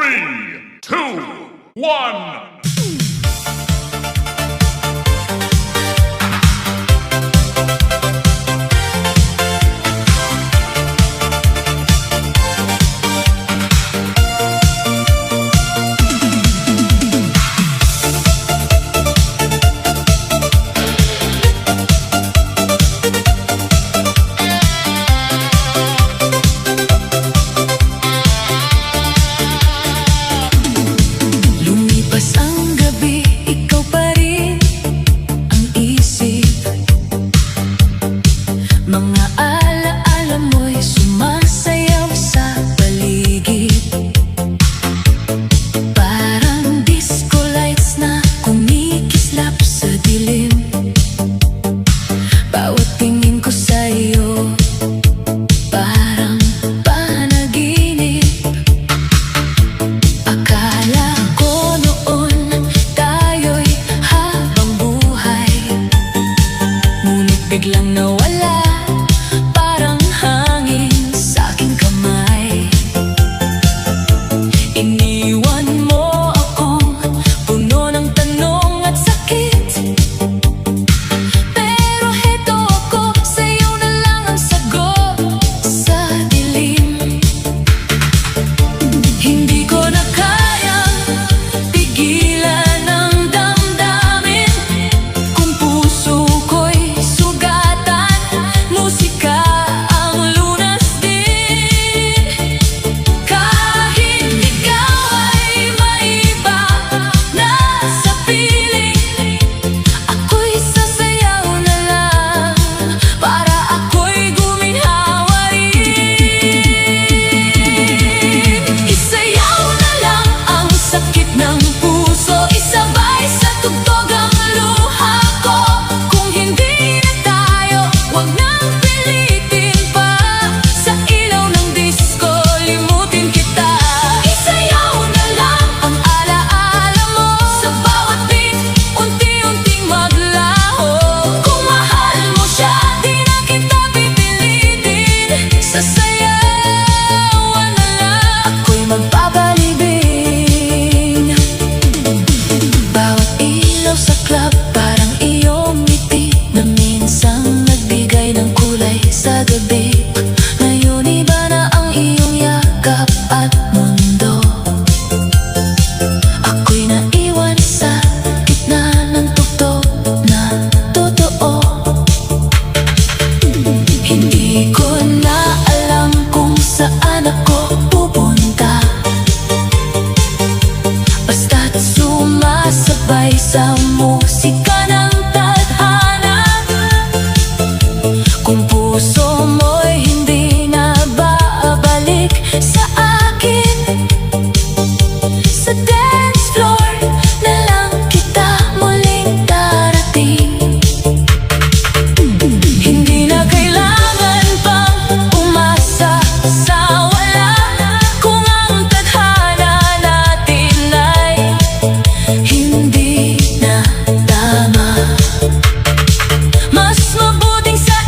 3, 2, 1. Biglang nawala, parang hangin sa aking kamay. Iniwan mo akong puno ng tanong at sakit. Pero heto ako, sa'yo na lang ang sagot sa dilim. Hindi ko na kayang pigilan ang damdamin kung puso ko'y sa gabi. Ngayon iba na ang iyong yakap at mundo. Ako'y naiwan sa gitna ng tugtog na totoo. Hindi ko na alam kung saan ako pupunta, basta't sumasabay sa musika ng tadhana. Kung puso mo'y hindi na babalik sa akin, sa dance floor na lang kita muling darating. Hindi na kailangan pang umasa sa wala, kung ang tadhana natin ay hindi na tama. Mas mabuting sa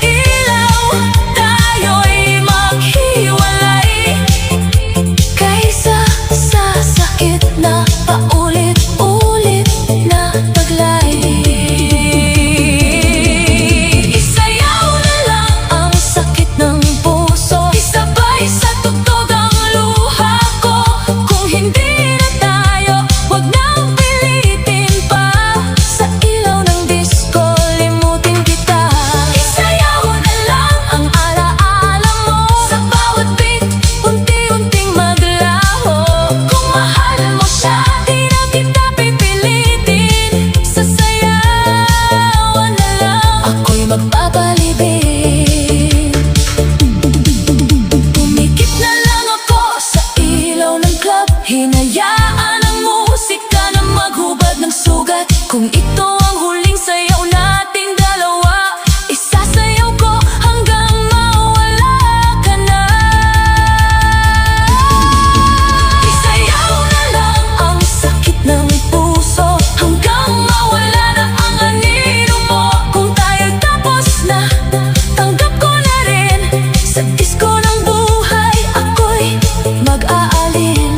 magpapalibing. Pumikit na lang ako sa ilaw ng club, hinayaan ang musika na maghubad ng sugat. Kung ito ang huling sayaw nating dalawa, isasayaw ko hanggang mawala ka na. Isayaw na lang ang sakit ng puso hanggang mawala na ang anino mo. Kung tayo'y tapos na, tanggap ko na rin. Sa disko ng buhay ako'y mag-aalin.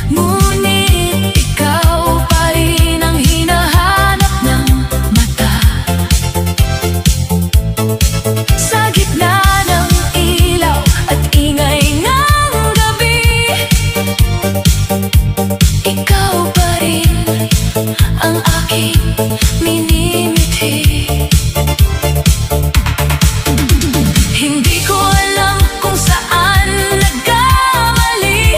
Ngunit ikaw pa rin ang hinahanap ng mata. Sa gitna ng ilaw at ingay ng gabi, ikaw pa rin ang aking minimithi. Hindi ko alam kung saan nagkamali,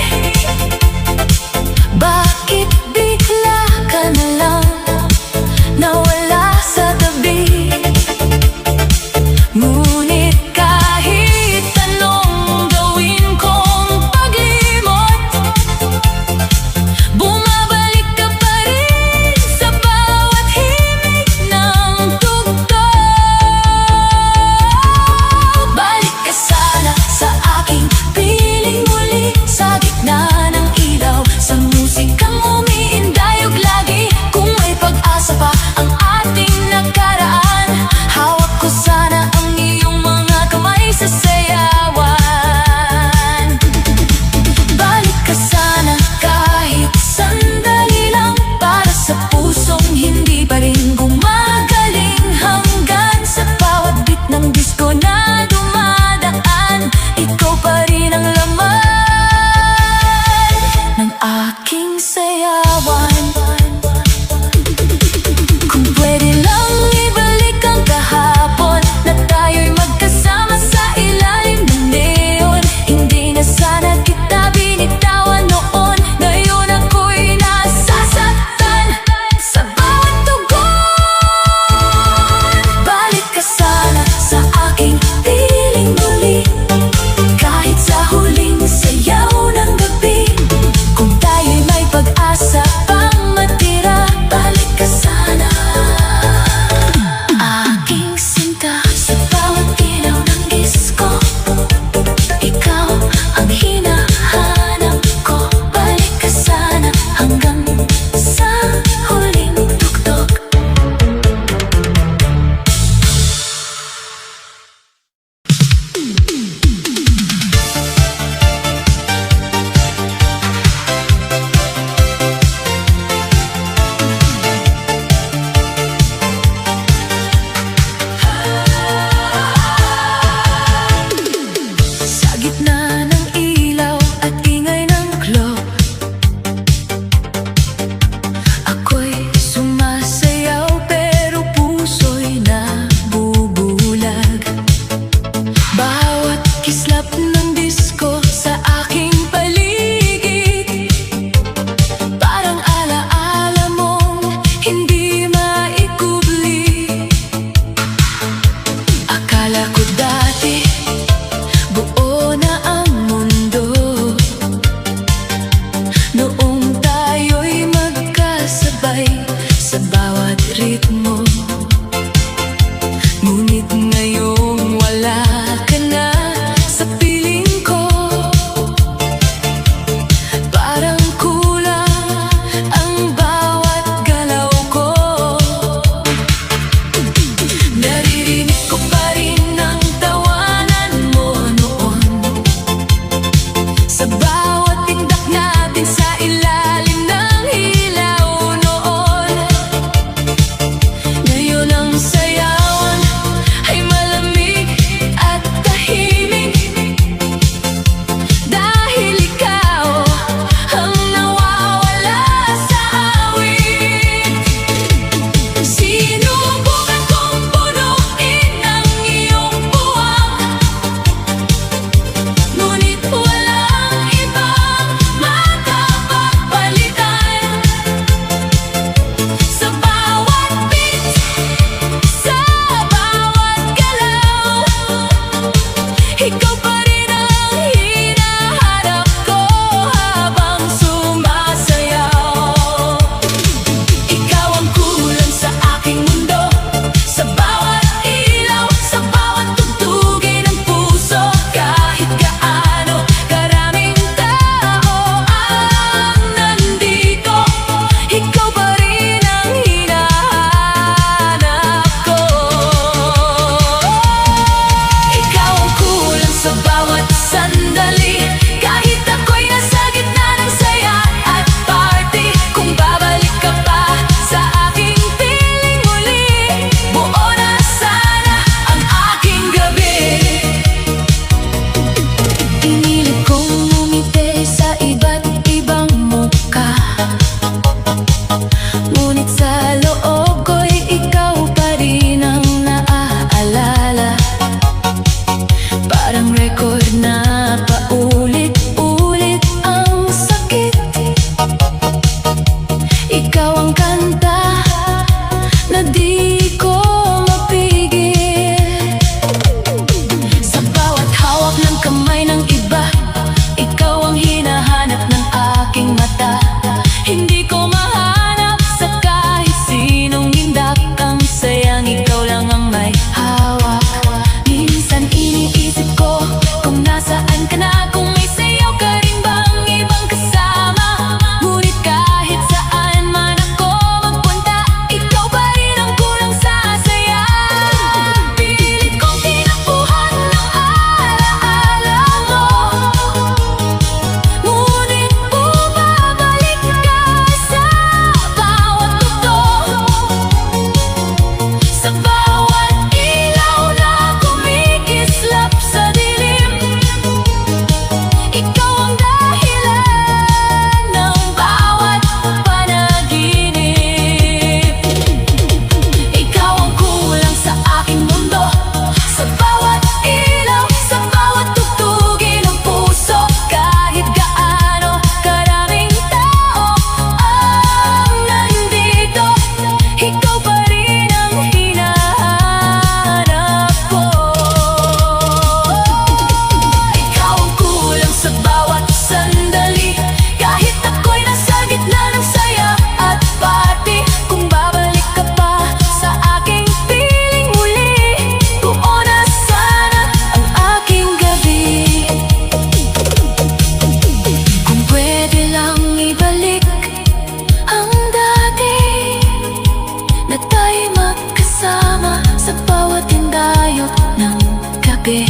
sa bawat hindayot ng gabi.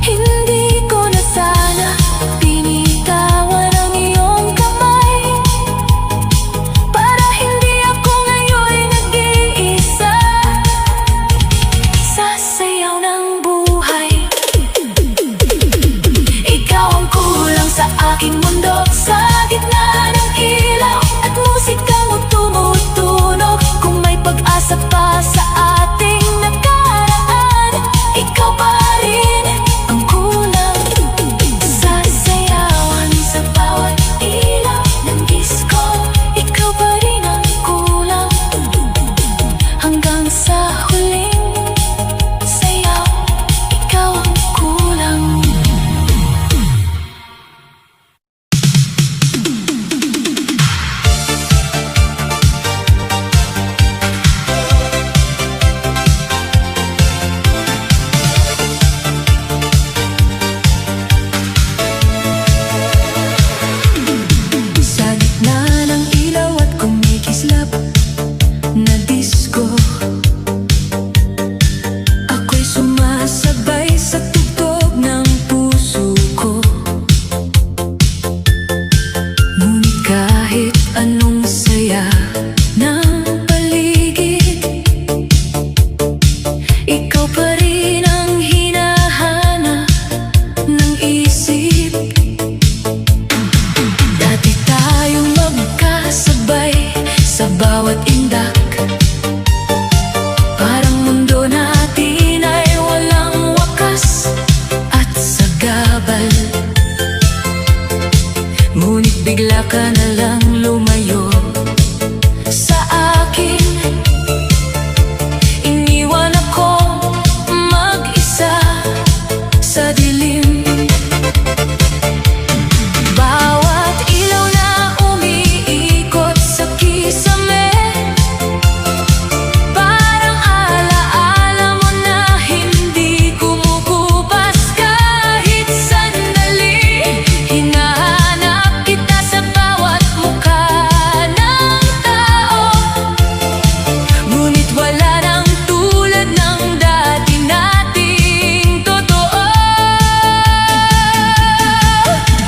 Hindi ko na sana binitawan ang iyong kamay, para hindi ako ngayon nag-iisa sa sayaw ng buhay. Ikaw ang kulang sa aking mundo, sa gitna ng ilaw at musikang tumutunog. Kung may pag-asa pa sa ating nakaraan, ikaw pa rin ang kulang. Sasayawan sa bawat ilaw ng disco, ikaw pa rin ang kulang. Hanggang sa huling sayaw, ikaw ang kulang. Sa gitna ng ilaw at kumikislap na disco, ako'y sumasabay sa tugtog ng puso ko. Ngunit kahit anong saya ng paligid, ikaw pa rin ang hinahanap ng isip. Dati tayong magkasabay sa bawat indak, parang mundo natin ay walang wakas at sagabal. Ngunit bigla ka na lang lumayo sa akin, iniwan ako mag-isa sa dilim. Bawat ilaw na umiikot sa kisame, parang alaala mo na hindi kumukupas kahit sandali. Hinahanap kita sa bawat mukha ng tao, ngunit wala nang tulad ng dati nating totoo.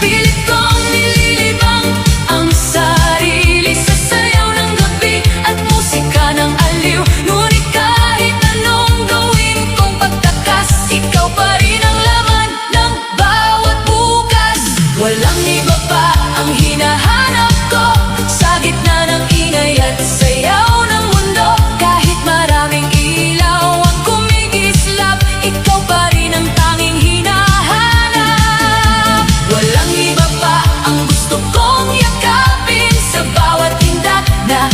Pilit kong nililibang ang sarili sa sayaw ng gabi at musika ng aliw. Ngunit kahit anong gawin kong pagtakas, ikaw pa rin ang laman ng bawat bukas. Walang iba pa ang hinahanap ko sa gitna ng ingay at sayaw ng mundo. Kahit maraming ilaw ang kumikislap, ikaw pa rin ang tanging hinahanap. Walang iba pa ang gusto kong yakapin sa bawat tindak na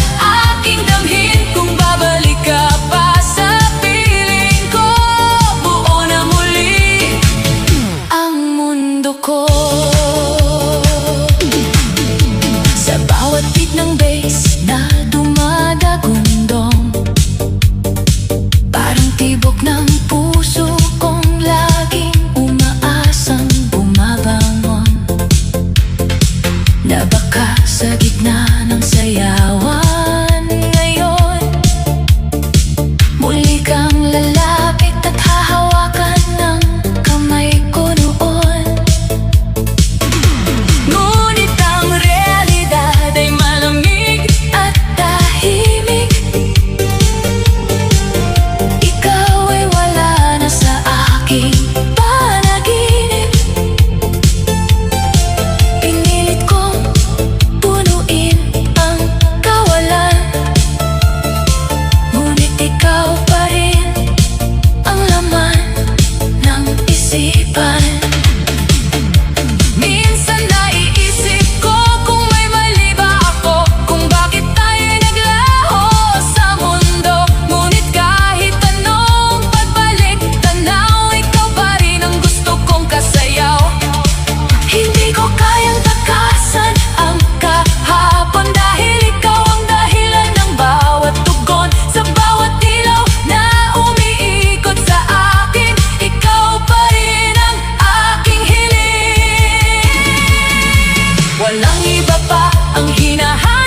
aking damhin. Kung babalik ka pa sa piling ko, buo na muli ang mundo ko. Sa bawat beat ng bass na dumadagundong, parang tibok ng puso kong laging umaasang bumabangon, na baka sa gitna ng sayawan ngayon, muli kang lalapit at hahawakan ng kamay ko noon. Ngunit ang realidad ay malamig at tahimik. Ikaw ay wala na sa aking panaginip. Pinilit kong punuin ang kawalan, ngunit ikaw pa rin ang laman ng isipan. Minsan naiisip ko kung may mali ba ako, kung bakit tayo'y naglaho sa mundo. Ngunit kahit anong pagbalik tanaw, ikaw pa rin ang gusto kong kasayaw. Hindi ko kayang takasan ang kahapon, dahil ikaw ang dahilan ng bawat tugon. Sa bawat ilaw na umiikot sa akin, ikaw pa rin ang aking hiling. Walang iba pa ang hinahanap